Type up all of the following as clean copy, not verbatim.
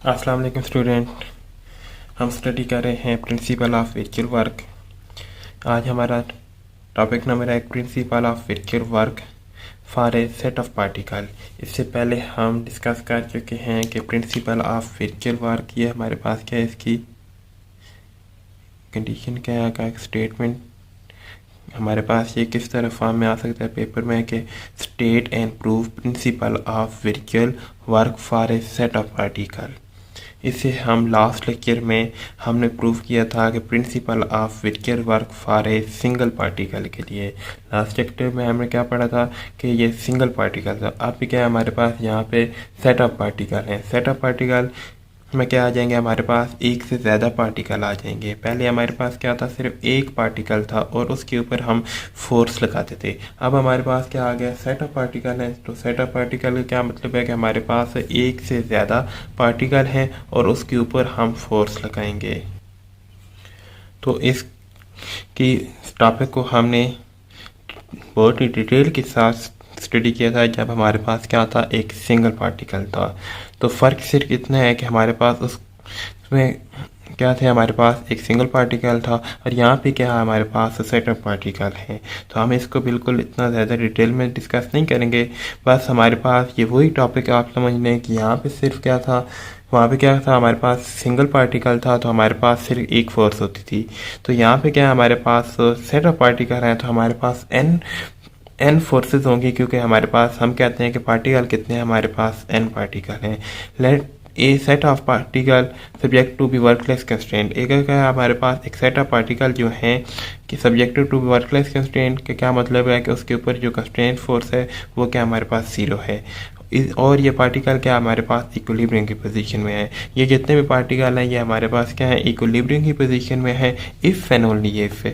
अस्सलाम वालेकुम स्टूडेंट। हम स्टडी कर रहे हैं प्रिंसिपल ऑफ वर्चुअल वर्क। आज हमारा टॉपिक नंबर है principle of virtual work for a set of particle. इससे पहले हम डिस्कस कर चुके हैं कि प्रिंसिपल ऑफ वर्चुअल वर्क ये हमारे पास क्या है, इसकी कंडीशन क्या है, का एक स्टेटमेंट हमारे पास ये किस तरह फॉर्म में आ सकता है पेपर में कि state and prove principle of virtual work for a set of particle. इसे हम लास्ट लेक्चर में हमने प्रूव किया था कि principle of virtual work for a single particle के लिए। लास्ट लेक्चर में हमने क्या पढ़ा था कि ये सिंगल पार्टिकल था। अब भी क्या है, हमारे पास यहाँ पे सेट ऑफ पार्टिकल है। सेट ऑफ पार्टिकल में क्या आ जाएंगे, हमारे पास एक से ज़्यादा पार्टिकल आ जाएंगे। पहले हमारे पास क्या था, सिर्फ एक पार्टिकल था और उसके ऊपर हम फोर्स लगाते थे। अब हमारे पास क्या आ गया, सेट ऑफ पार्टिकल है। तो सेट ऑफ पार्टिकल का क्या मतलब है कि हमारे पास एक से ज़्यादा पार्टिकल हैं और उसके ऊपर हम फोर्स लगाएंगे। तो इस की टॉपिक को हमने बहुत ही डिटेल के साथ स्टडी किया था जब हमारे पास क्या था, एक सिंगल पार्टिकल था। तो फ़र्क सिर्फ इतना है कि हमारे पास उसमें क्या थे, हमारे पास एक सिंगल पार्टिकल था और यहाँ पे क्या है, हमारे पास सेट ऑफ पार्टिकल है। तो हम इसको बिल्कुल इतना ज़्यादा डिटेल में डिस्कस नहीं करेंगे। बस हमारे पास ये वही टॉपिक आप समझ लें कि यहाँ पे सिर्फ क्या था, वहाँ पे क्या था, हमारे पास सिंगल पार्टिकल था तो हमारे पास सिर्फ एक फोर्स होती थी। तो यहाँ पे क्या है, हमारे पास सेट ऑफ पार्टिकल है तो हमारे पास एन फोर्सेस होंगी, क्योंकि हमारे पास हम कहते हैं कि पार्टिकल कितने हैं, हमारे पास एन पार्टिकल हैं। Let a set of particle subject to be workless constraint. एक क्या है, हमारे पास एक सेट ऑफ पार्टिकल जो हैं कि subject to be workless constraint का क्या मतलब है कि उसके ऊपर जो कंस्ट्रेंट फोर्स है वो क्या हमारे पास 0 है। और ये पार्टिकल क्या हमारे पास इक्विलिब्रियम की पोजीशन में है। ये जितने भी पार्टिकल हैं ये हमारे पास क्या है, इक्विलिब्रियम की पोजीशन में है। If and only if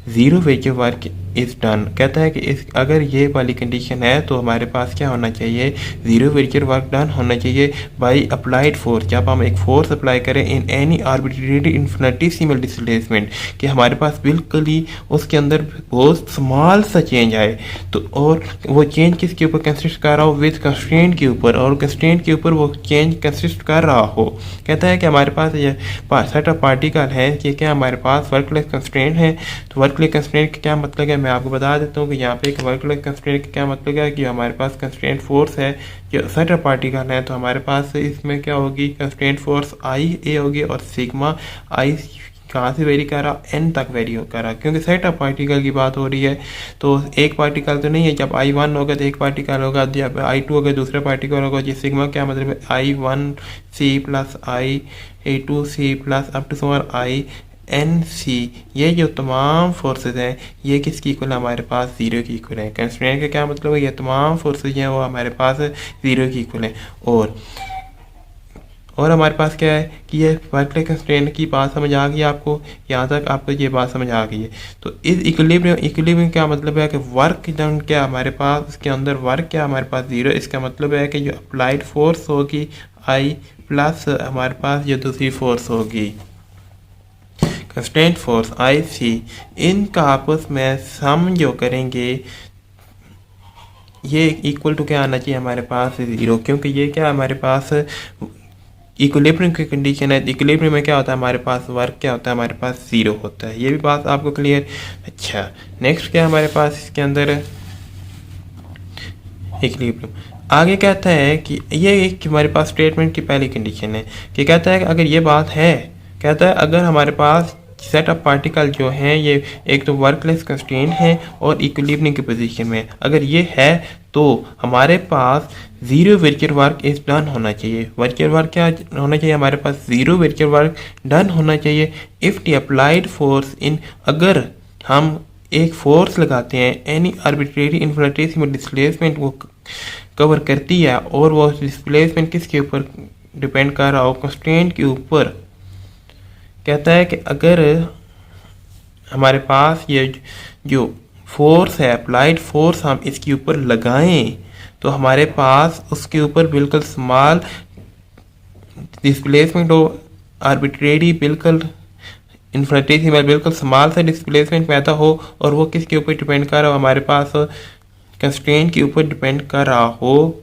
zero virtual work is done, कहता है कि इस अगर ये वाली कंडीशन है तो हमारे पास क्या होना चाहिए, जीरो वर्चुअल वर्क डन होना चाहिए बाय अप्लाइड फोर्स। जब हम एक फोर्स अप्लाई करें in any arbitrary infinitesimal displacement, कि हमारे पास बिल्कुल ही उसके अंदर बहुत स्मॉल सा चेंज आए, तो और वो चेंज किसके ऊपर कंसिस्ट कर रहा हो, विद कंस्ट्रेंट के ऊपर, और कंस्ट्रेंट के ऊपर वो चेंज कंसिस्ट कर रहा हो। कहता है कि हमारे पास ये सेट ऑफ पार्टिकल है कि क्या हमारे पास वर्कलेस कंस्ट्रेंट है। तो वर्कलेस कंस्ट्रेंट का क्या मतलब है, मैं आपको बता देता हूँ कि यहाँ पे एक वर्कलेस कंस्ट्रेंट का क्या मतलब है कि हमारे पास कंस्ट्रेंट फोर्स है जो सेट ऑफ पार्टिकल है। तो हमारे पास इसमें क्या होगी, कंस्ट्रेंट फोर्स आई ए होगी और सिग्मा आई कहाँ से वेरी कर रहा, एन तक वेरी कर रहा, क्योंकि सेट ऑफ पार्टिकल की बात हो रही है। तो एक पार्टिकल तो नहीं है, जब I1 होगा तो एक पार्टिकल होगा, जब I2 होगा दूसरा पार्टिकल होगा। ये सिग्मा क्या मतलब है, I1C plus I2C plus up to समर INC। ये जो तमाम फोर्सेज हैं ये किसकी इक्वल है, हमारे पास 0 की इक्वल है। कंस्ट्रेंट का क्या मतलब है, ये तमाम फोर्सेज हैं वो हमारे पास 0 की इक्वल है। और हमारे पास क्या है कि ये वर्कलेस कंस्ट्रेंट की बात समझ आ गई आपको, यहाँ तक आपको ये बात समझ आ गई है। तो इस इक्विलिब्रियम क्या मतलब है कि वर्क डन क्या हमारे पास, उसके अंदर वर्क क्या हमारे पास 0। इसका मतलब है कि जो अप्लाइड फोर्स होगी I प्लस हमारे पास जो दूसरी फोर्स होगी कंस्ट्रेंट फोर्स IC, इनका आपस में सम जो करेंगे ये इक्वल टू क्या आना चाहिए, हमारे पास 0, क्योंकि ये क्या हमारे पास इक्विलिब्रियम की कंडीशन है। इक्विलिब्रियम में क्या होता है, हमारे पास वर्क क्या होता है, हमारे पास 0 होता है। ये भी बात आपको क्लियर। अच्छा, नेक्स्ट क्या हमारे पास इसके अंदर इक्विलिब्रियम आगे कहता है कि ये एक हमारे पास स्टेटमेंट की पहली कंडीशन है कि कहता है कि अगर ये बात है, कहता है अगर हमारे पास सेट ऑफ पार्टिकल जो हैं ये एक तो वर्कलेस कंस्ट्रेंट है और इक्विलिब्रियम की पोजीशन में, अगर ये है तो हमारे पास 0 वर्चुअल वर्क इज डन होना चाहिए। वर्चुअल वर्क क्या होना चाहिए, हमारे पास 0 वर्चुअल वर्क डन होना चाहिए if the applied force in, अगर हम एक फोर्स लगाते हैं एनी आर्बिट्रेरी इन्फिनिटेसिमल डिस्प्लेसमेंट वो कवर करती है और वो डिस्प्लेसमेंट किसके ऊपर डिपेंड कर रहा हो, कंस्ट्रेंट के ऊपर। कहता है कि अगर हमारे पास ये जो फोर्स है अप्लाइड फोर्स हम इसके ऊपर लगाएं तो हमारे पास उसके ऊपर बिल्कुल स्मॉल डिस्प्लेसमेंट हो, आर्बिट्रेरी बिल्कुल इन्फिनिटेसिमल बिल्कुल स्मॉल सा डिस्प्लेसमेंट पैदा हो, और वो किसके ऊपर डिपेंड कर रहा हो, हमारे पास कंस्ट्रेंट के ऊपर डिपेंड कर रहा हो।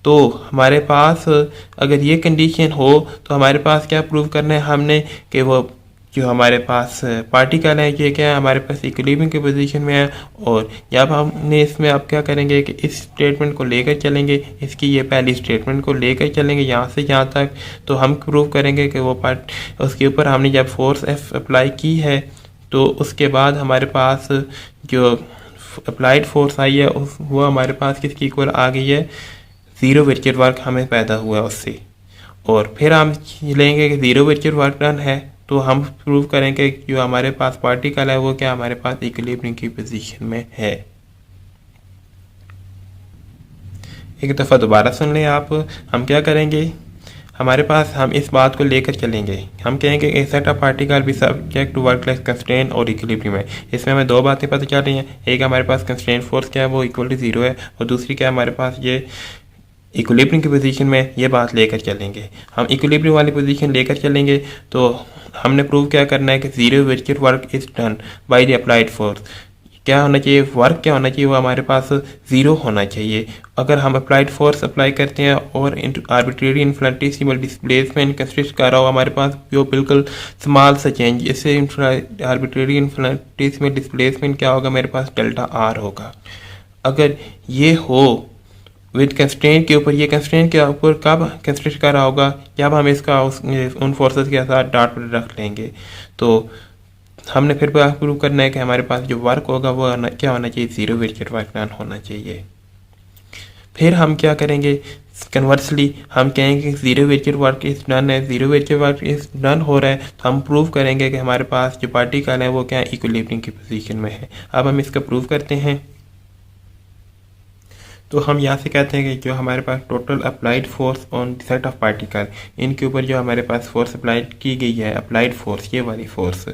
तो हमारे पास अगर ये कंडीशन हो तो हमारे पास क्या प्रूव करना है हमने कि वो जो हमारे पास पार्टिकल है ये क्या है हमारे पास इक्विलिब्रियम की पोजीशन में है। और जब हमने इसमें अब क्या करेंगे कि इस स्टेटमेंट को लेकर चलेंगे, इसकी ये पहली स्टेटमेंट को लेकर चलेंगे यहाँ से यहाँ तक, तो हम प्रूव करेंगे कि वो पार्ट उसके ऊपर हमने जब फोर्स एफ अप्लाई की है तो उसके बाद हमारे पास जो अप्लाइड फोर्स आई है वो हमारे पास किसकी इक्वल आ गई है, ज़ीरो वर्चुअल वर्क हमें पैदा हुआ है उससे। और फिर हम लेंगे कि ज़ीरो वर्चुअल वर्क डन है तो हम प्रूव करेंगे कि जो हमारे पास पार्टिकल है वो क्या हमारे पास इक्विलिब्रियम की पोजीशन में है। एक दफ़ा दोबारा सुन लें आप। हम क्या करेंगे, हमारे पास हम इस बात को लेकर चलेंगे, हम कहेंगे ए सेट ऑफ पार्टिकल भी सब्जेक्ट टू वर्कलेस कंस्ट्रेंट और इक्विलिब्रियम है। इसमें हमें दो बातें पता चल रही हैं, एक हमारे पास कंस्ट्रेंट फोर्स क्या है वो इक्वल टू ज़ीरो है, और दूसरी क्या हमारे पास ये इक्विलिब्रियम की पोजीशन में ये बात लेकर चलेंगे। हम इक्विलिब्रियम वाली पोजीशन लेकर चलेंगे तो हमने प्रूव क्या करना है कि zero virtual work is done by the applied force. क्या होना चाहिए, वर्क क्या होना चाहिए, वो हमारे पास ज़ीरो होना चाहिए। अगर हम अप्लाइड फोर्स अप्लाई करते हैं और आर्बिट्रेरी इन्फ्लेटेसिबल डिस्प्लेसमेंट कंसिडर कर रहा हो हमारे पास जो बिल्कुल स्मॉल सा चेंज, इससे आर्बिट्रेरी इन्फ्लेटेसिबल डिस्प्लेसमेंट क्या होगा, मेरे पास डेल्टा आर होगा। अगर ये हो विद कंस्ट्रेंट के ऊपर, ये कंस्ट्रेंट के ऊपर कब कंसिडर कर रहा होगा, जब हम इसका उन फोर्सेस के साथ डॉट पर रख लेंगे। तो हमने फिर प्रूव करना है कि हमारे पास जो वर्क होगा वो क्या होना चाहिए, ज़ीरो वर्चुअल वर्क डन होना चाहिए। फिर हम क्या करेंगे, कन्वर्सली हम कहेंगे zero virtual work is done है, zero virtual work is done हो रहा है तो हम प्रूव करेंगे कि हमारे पास जो पार्टिकल है वो क्या इक्विलिब्रियम की पोजीशन में है। अब हम इसका प्रूव करते हैं। तो हम यहाँ से कहते हैं कि जो हमारे पास total applied force on set of particle, इनके ऊपर जो हमारे पास फोर्स अप्लाइड की गई है, अप्लाइड फोर्स ये वाली फोर्स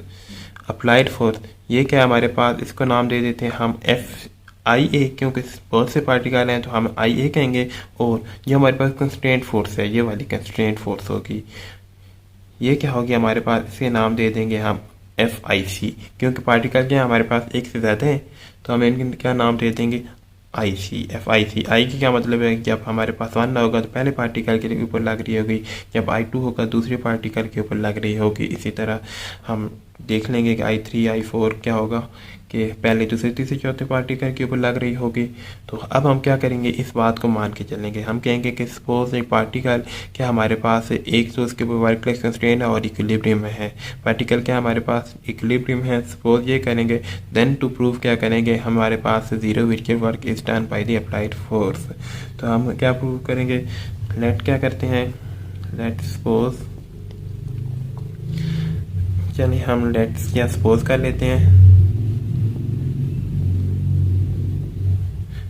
अप्लाइड फोर्स, ये क्या हमारे पास, इसको नाम दे देते हैं हम एफ आई ए, क्योंकि बहुत से पार्टिकल हैं तो हम आई ए कहेंगे। और जो हमारे पास कंस्ट्रेंट फोर्स है ये वाली कंस्ट्रेंट फोर्स होगी, ये क्या होगी हमारे पास, इसे नाम दे देंगे हम एफ आई सी, क्योंकि पार्टिकल क्या हमारे पास एक से ज़्यादा है तो हम इनके क्या नाम दे देंगे, आई सी, एफ आई सी। आई की क्या मतलब है, जब हमारे पास वन होगा तो पहले पार्टिकल के ऊपर लग रही होगी, जब आई टू होगा दूसरे पार्टिकल के ऊपर लग रही होगी। इसी तरह हम देख लेंगे कि आई थ्री आई फोर क्या होगा कि पहले दूसरे तीसरे चौथे पार्टिकल के ऊपर लग रही होगी। तो अब हम क्या करेंगे, इस बात को मान के चलेंगे। हम कहेंगे कि सपोज एक पार्टिकल क्या हमारे पास एक तो उसके ऊपर वर्कलेस कंस्ट्रेंट है और इक्विलिब्रियम में है, पार्टिकल क्या हमारे पास इक्विलिब्रियम है, सपोज ये करेंगे। देन टू प्रूव क्या करेंगे, हमारे पास zero virtual work is done by the applied force. तो हम क्या प्रूव करेंगे, लेट क्या करते हैं, लेट सपोज, चलिए हम लेट्स क्या सपोज कर लेते हैं,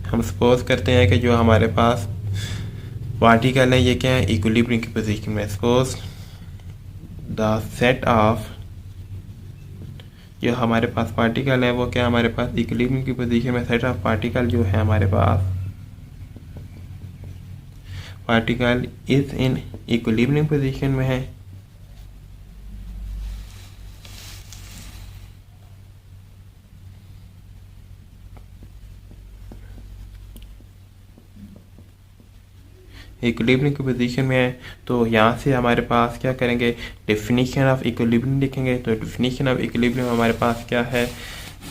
हम सपोज करते हैं कि जो हमारे पास पार्टिकल है ये क्या है, इक्विलिब्रियम की पोजीशन में। सपोज द सेट ऑफ, जो हमारे पास पार्टिकल है वो क्या हमारे पास इक्विलिब्रियम की पोजीशन में, सेट ऑफ पार्टिकल जो है हमारे पास, particle is in equilibrium position में है। इक्विलिब्रियम की पोजीशन में है तो यहाँ से हमारे पास क्या करेंगे, डेफिनेशन ऑफ इक्विलिब्रियम लिखेंगे। तो डेफिनेशन ऑफ इक्विलिब्रियम हमारे पास क्या है,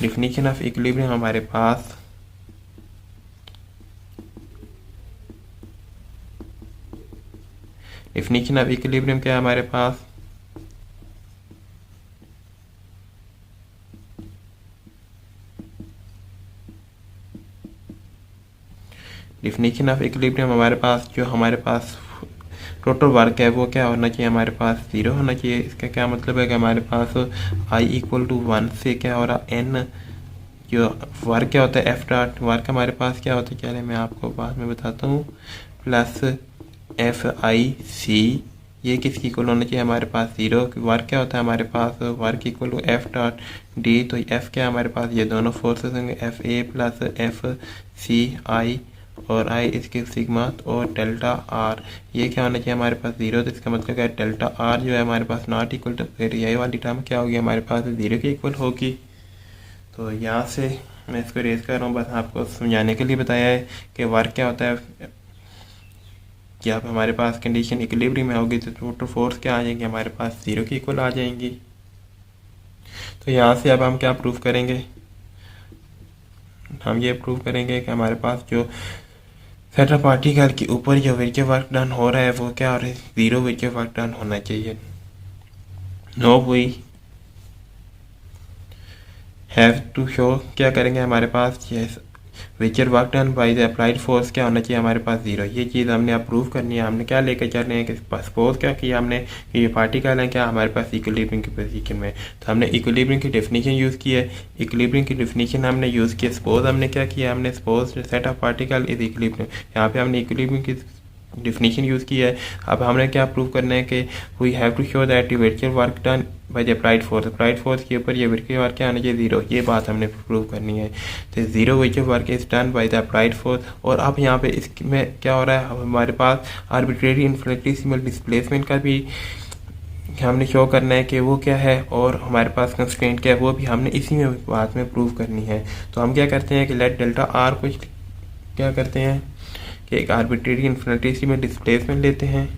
डेफिनेशन ऑफ इक्विलिब्रियम हमारे पास डेफिनेशन ऑफ इक्विलिब्रियम क्या है हमारे पास, डेफिनेशन ऑफ इक्विलिब्रियम हमारे पास जो हमारे पास टोटल वर्क है वो क्या होना चाहिए, हमारे पास ज़ीरो होना चाहिए। इसका क्या मतलब है कि हमारे पास आई इक्वल टू वन से क्या हो रहा, एन जो वर्क क्या होता है, एफ डॉट वर्क हमारे पास क्या होता है, चलिए मैं आपको बाद में बताता हूँ, प्लस एफ आई सी, ये किसकी इक्वल होना चाहिए हमारे पास ज़ीरो। वर्क क्या होता है हमारे पास, work equal to F dot D, तो एफ क्या हमारे पास, ये दोनों फोर्सेस होंगे, F A plus F C I, और आई इसके सिग्मा और डेल्टा आर, ये क्या होना चाहिए हमारे पास ज़ीरो। तो इसका मतलब क्या है, डेल्टा आर जो है हमारे पास नॉट इक्वल टू, फिर ये वाली टर्म क्या होगी हमारे पास ज़ीरो के इक्वल होगी। तो यहाँ से मैं इसको रेज कर रहा हूँ, बस आपको समझाने के लिए बताया है कि वर्क क्या होता है, जब हमारे पास कंडीशन इक्विलिब्रियम में होगी तो टोटल फोर्स क्या आ जाएंगे, हमारे पास 0 के इक्वल आ जाएंगी। तो यहाँ से अब हम क्या प्रूव करेंगे, हम ये प्रूव करेंगे कि हमारे पास जो सेट ऑफ पार्टिकल के ऊपर जो वर्चुअल वर्क डन हो रहा है वो क्या हो रहा है, 0 वर्चुअल वर्क डन होना चाहिए। No we have to show, क्या करेंगे, हमारे पास विचर work done by the applied force क्या होना चाहिए, हमारे पास 0। ये चीज़ हमने अप्रूव करनी है। हमने क्या लेकर चल रहे हैं कि सपोज क्या किया हमने कि ये पार्टिकल है क्या हमारे पास इक्विलिब्रियम की पोजीशन में, तो हमने इक्विलिब्रियम की डेफिनेशन यूज़ की है। इक्विलिब्रियम की डेफिनेशन हमने यूज़ किया। सपोज हमने क्या किया, हमने suppose set of particle is equilibrium, यहाँ पे हमने इक्विलिब्रियम की डिफिनीशन यूज़ की है। अब हमने क्या प्रूव करना है कि we have to show that virtual work done by the applied force के ऊपर ये वर्चुअल वर्क क्या आना चाहिए, 0। ये बात हमने प्रूव करनी है। तो 0 virtual work is done by the applied force. और अब यहाँ पे इसमें क्या हो रहा है, हमारे पास आर्बिट्रेरी इनफिनिटेसिमल डिस्प्लेसमेंट का भी हमने शो करना है कि वो क्या है, और हमारे पास कंस्ट्रेंट क्या है वो भी हमने इसी में बात में प्रूव करनी है। तो हम क्या करते हैं कि लेट डेल्टा आर को क्या करते हैं कि एक आर्बिट्रेरी इनफिनिटेसिमल डिस्प्लेसमेंट लेते हैं।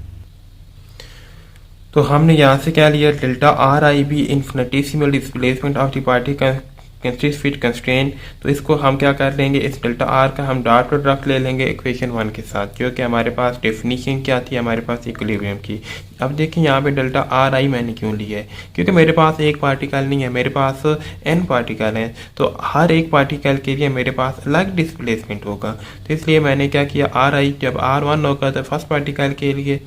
तो हमने यहाँ से क्या लिया, delta R I be infinitesimal displacement of the particle consist with constraint. तो इसको हम क्या कर लेंगे, इस डेल्टा आर का हम डॉट प्रोडक्ट ले लेंगे इक्वेशन 1 के साथ, जो कि हमारे पास डेफिनेशन क्या थी हमारे पास इक्विलिब्रियम की। अब देखिए यहाँ पे डेल्टा आर आई मैंने क्यों लिया है, क्योंकि मेरे पास एक पार्टिकल नहीं है, मेरे पास n पार्टिकल हैं। तो हर एक पार्टिकल के लिए मेरे पास अलग डिस्प्लेसमेंट होगा। तो इसलिए मैंने क्या किया, आर आई जब R1 होगा तो फर्स्ट पार्टिकल के लिए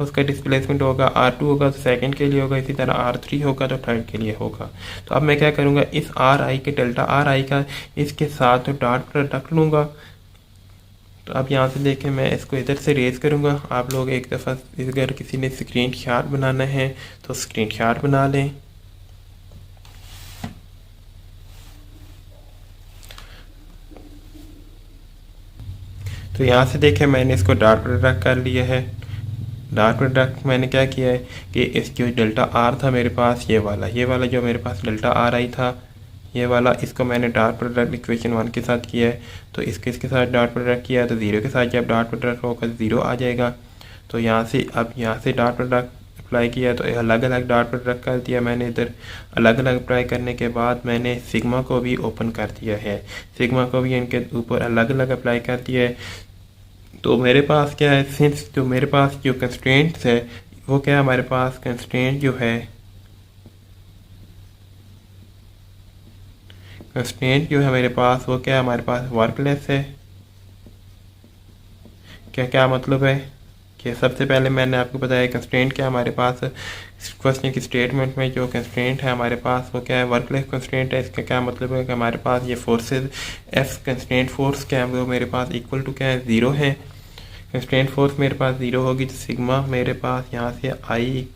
उसका डिस्प्लेसमेंट होगा, R2 होगा तो सेकंड के लिए होगा, इसी तरह R3 होगा तो थर्ड के लिए होगा। तो अब मैं क्या करूँगा, इस आर आई के डेल्टा आर आई का इसके साथ डॉट प्रोडक्ट लूँगा। तो अब यहाँ से देखें मैं इसको इधर से रेज करूँगा। आप लोग एक दफ़ा अगर किसी ने स्क्रीन शॉट बनाना है तो स्क्रीन शॉट बना लें। तो यहाँ से देखें मैंने इसको डॉट प्रोडक्ट कर लिया है। डॉट प्रोडक्ट मैंने क्या किया है कि इस जो डेल्टा आर था मेरे पास, ये वाला जो मेरे पास डेल्टा आर आई था, ये वाला, इसको मैंने डॉट प्रोडक्ट इक्वेशन 1 के साथ किया है। तो इसके साथ डॉट प्रोडक्ट किया है तो 0 के साथ जब डॉट प्रोडक्ट होगा 0 आ जाएगा। तो यहाँ से अब यहाँ से डॉट प्रोडक्ट अप्लाई किया तो अलग अलग डॉट प्रोडक्ट कर दिया मैंने इधर। अलग अलग अप्लाई करने के बाद मैंने सिग्मा को भी ओपन कर दिया है, सिग्मा को भी इनके ऊपर अलग अलग अप्लाई कर दिया है। तो मेरे पास क्या है, सिंस जो मेरे पास जो कंस्ट्रेंट्स है वो क्या है, हमारे पास कंस्ट्रेंट जो है, कंस्ट्रेंट जो है मेरे पास वो क्या है, हमारे पास वर्कलेस है। क्या क्या मतलब है कि सबसे पहले मैंने आपको बताया कंस्ट्रेंट क्या हमारे पास क्वेश्चन की स्टेटमेंट में जो कंस्ट्रेंट है हमारे पास वो क्या है, वर्कलेस कंस्ट्रेंट है। इसका क्या मतलब है कि हमारे पास ये फोर्सेज एफ कंस्ट्रेंट फोर्स क्या है वो मेरे पास इक्वल टू क्या है, 0 है। कंस्ट्रेंट फोर्स मेरे पास 0 होगी तो सिग्मा मेरे पास यहाँ से आई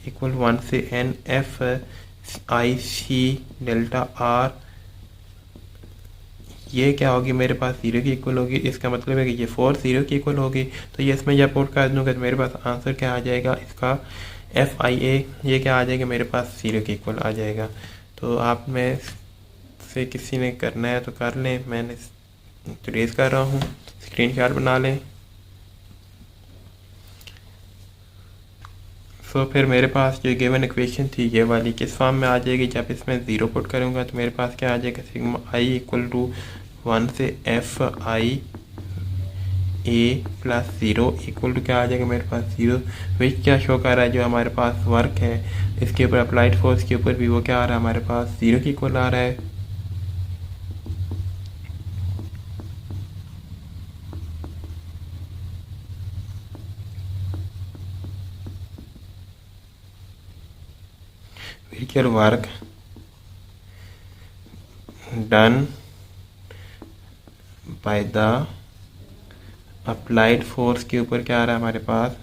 इक्वल 1 से n F I C delta R, ये क्या होगी मेरे पास 0 की इक्वल होगी। इसका मतलब है कि ये फोर्स 0 की इक्वल होगी। तो ये इसमें जब पुट कर दूँगा तो मेरे पास आंसर क्या आ जाएगा, इसका एफ आई ए ये क्या आ जाएगा मेरे पास 0 की इक्वल आ जाएगा। तो आप में से किसी ने करना है तो कर लें, मैंने ट्रेस कर रहा हूँ, स्क्रीनशॉट बना लें। तो फिर मेरे पास जो गिवन इक्वेशन थी ये वाली किस फॉर्म में आ जाएगी, जब इसमें 0 पुट करूँगा तो मेरे पास क्या आ जाएगा, सिग्मा आई इक्वल टू 1 से F I A plus 0 equal to क्या आ जाएगा मेरे पास 0, विच क्या शो कर रहा है जो हमारे पास वर्क है इसके ऊपर अप्लाइड फोर्स के ऊपर भी वो क्या आ रहा है हमारे पास 0 की इक्वल आ रहा है। Virtual work done by the applied force के ऊपर क्या आ रहा है हमारे पास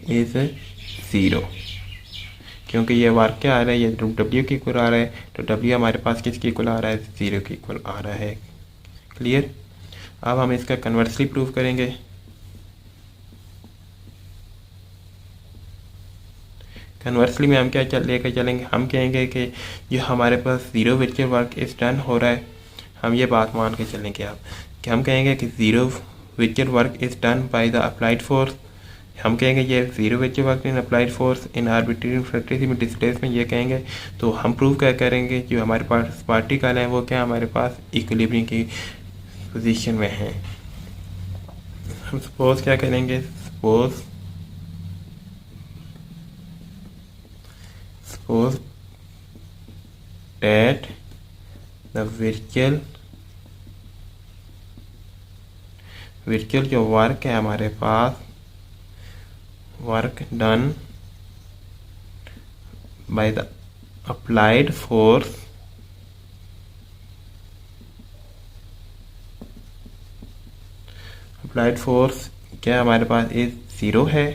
इज 0, क्योंकि ये वर्क क्या आ रहा है, ये डब्ल्यू की इक्वल आ रहा है। तो डब्ल्यू हमारे पास किसकी इक्वल आ रहा है, 0 की इक्वल आ रहा है। क्लियर। अब हम इसका कन्वर्सली प्रूव करेंगे। कन्वर्सली में हम क्या लेकर चलेंगे, हम कहेंगे कि जो हमारे पास zero virtual work is done हो रहा है, हम ये बात मान के चलेंगे आप कि हम कहेंगे कि zero virtual work is done by the applied force. हम कहेंगे ये zero virtual work in applied force in arbitrary fluctuation में डिस्प्लेसमेंट ये कहेंगे। तो हम प्रूव क्या करेंगे, जो हमारे पास पार्टिकल है वो क्या हमारे पास इक्विलिब्रियम की पोजीशन में है। हम सपोज क्या करेंगे, सपोज दैट द वर्चुअल जो वर्क है हमारे पास, work done by the applied force क्या हमारे पास इस ज़ीरो है।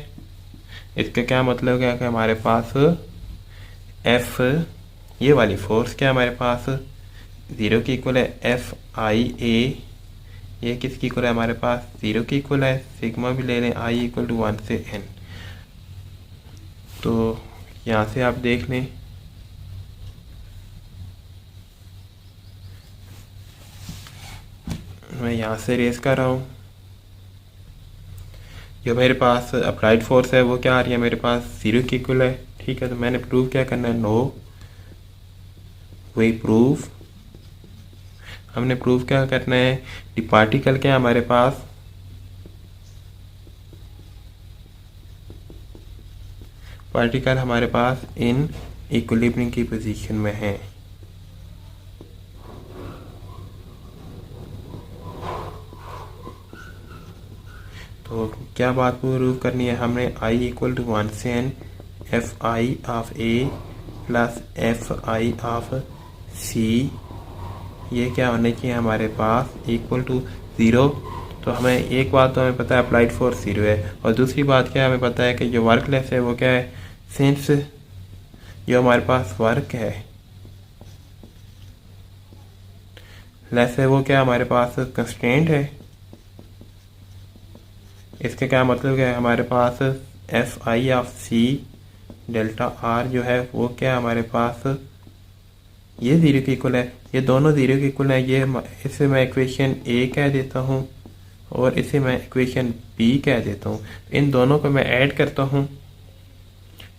इसका क्या मतलब है कि हमारे पास एफ ये वाली फोर्स क्या हमारे पास ज़ीरो की इक्वल है, एफ आई ए ये किसकी इक्वल है हमारे पास ज़ीरो की इक्वल है। सिग्मा भी ले लें, आई इक्वल टू 1 से n। तो यहाँ से आप देख लें, मैं यहाँ से रेस कर रहा हूँ, जो मेरे पास अप्लाइड फोर्स है वो क्या आ रही है मेरे पास ज़ीरो की इक्वल है। ठीक है, तो मैंने प्रूव क्या करना है, नो वे प्रूव। हमने प्रूव क्या करना है, दी पार्टिकल क्या हमारे पास पार्टिकल हमारे पास इन इक्विलिब्रियम की पोजीशन में है। तो क्या बात प्रूव करनी है हमने, i इक्वल टू 1 से n F I of A plus F I of C ये क्या होने चाहिए हमारे पास इक्वल टू ज़ीरो। तो हमें एक बात तो हमें पता है अप्लाइड फोर्स ज़ीरो है, और दूसरी बात क्या हमें पता है कि जो वर्क लेस है वो क्या है, सिंस जो हमारे पास वर्क है लेस है वो क्या हमारे पास कंस्ट्रेंट है। इसका क्या मतलब है, हमारे पास F I of C delta R जो है वो क्या हमारे पास ये ज़ीरो की इक्वल है, ये दोनों ज़ीरो की इक्वल है। ये इसे मैं इक्वेशन ए कह देता हूँ और इसे मैं इक्वेशन बी कह देता हूँ। इन दोनों को मैं ऐड करता हूँ,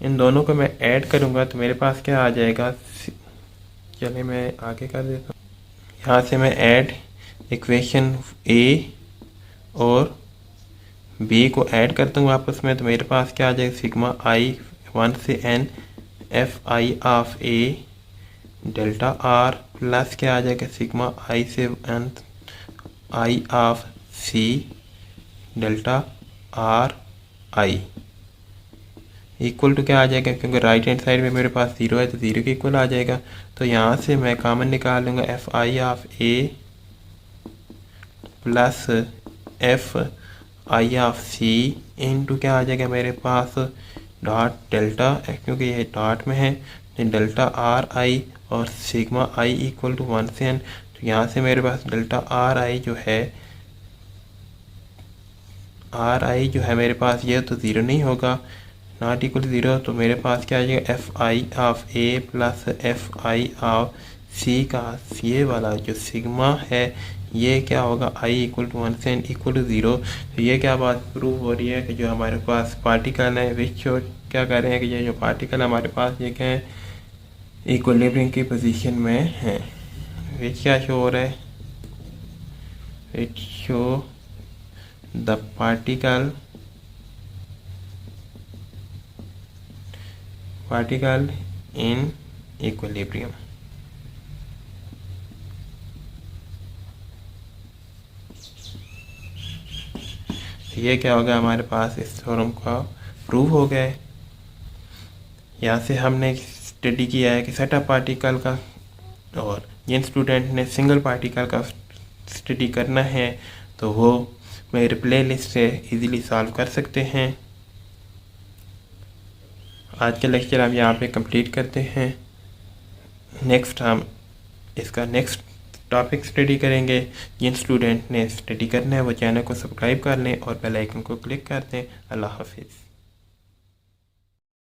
इन दोनों को मैं ऐड करूँगा तो मेरे पास क्या आ जाएगा, चलिए मैं आगे कर देता हूँ। यहाँ से मैं ऐड इक्वेशन ए और बी को ऐड करता हूँ आपस में, तो मेरे पास क्या आ जाएगा, सिग्मा आई 1 से n F I of A delta R plus क्या आ जाएगा, सिग्मा आई से n I of C delta R I equal to क्या आ जाएगा, क्योंकि राइट हैंड साइड में मेरे पास ज़ीरो है तो ज़ीरो के इक्वल आ जाएगा। तो यहाँ से मैं कॉमन निकाल लूँगा, F I of A plus F I of C into क्या आ जाएगा मेरे पास डॉट डेल्टा, क्योंकि ये डॉट में है तो डेल्टा आर आई और सिग्मा आई इक्वल टू 1 से n। तो यहाँ से मेरे पास डेल्टा आर आई जो है मेरे पास ये तो ज़ीरो नहीं होगा, नॉट इक्वल टू ज़ीरो। तो मेरे पास क्या आ जाएगा, F I of A plus F I of C का ये वाला जो सिग्मा है ये क्या होगा, आई इक्वल टू 1 से n इक्वल टू ज़ीरो। तो ये क्या बात प्रूव हो रही है कि जो हमारे पास पार्टिकल है विच क्या कह रहे हैं कि ये जो पार्टिकल हमारे पास ये क्या है, इक्विलिब्रियम की पोजीशन में है। विच क्या शो हो रहा है, which show the particle in equilibrium. ये क्या होगा हमारे पास इस थ्योरम का प्रूव हो गया है। यहाँ से हमने स्टडी किया है कि सेट ऑफ पार्टिकल का, और जिन स्टूडेंट ने सिंगल पार्टिकल का स्टडी करना है तो वो मेरे प्लेलिस्ट से इजीली सॉल्व कर सकते हैं। आज के लेक्चर हम यहाँ पे कंप्लीट करते हैं। नेक्स्ट हम इसका नेक्स्ट टॉपिक स्टडी करेंगे। जिन स्टूडेंट ने स्टडी करना है वो चैनल को सब्सक्राइब कर लें और बेल आइकन को क्लिक कर दें। अल्लाह हाफिज़।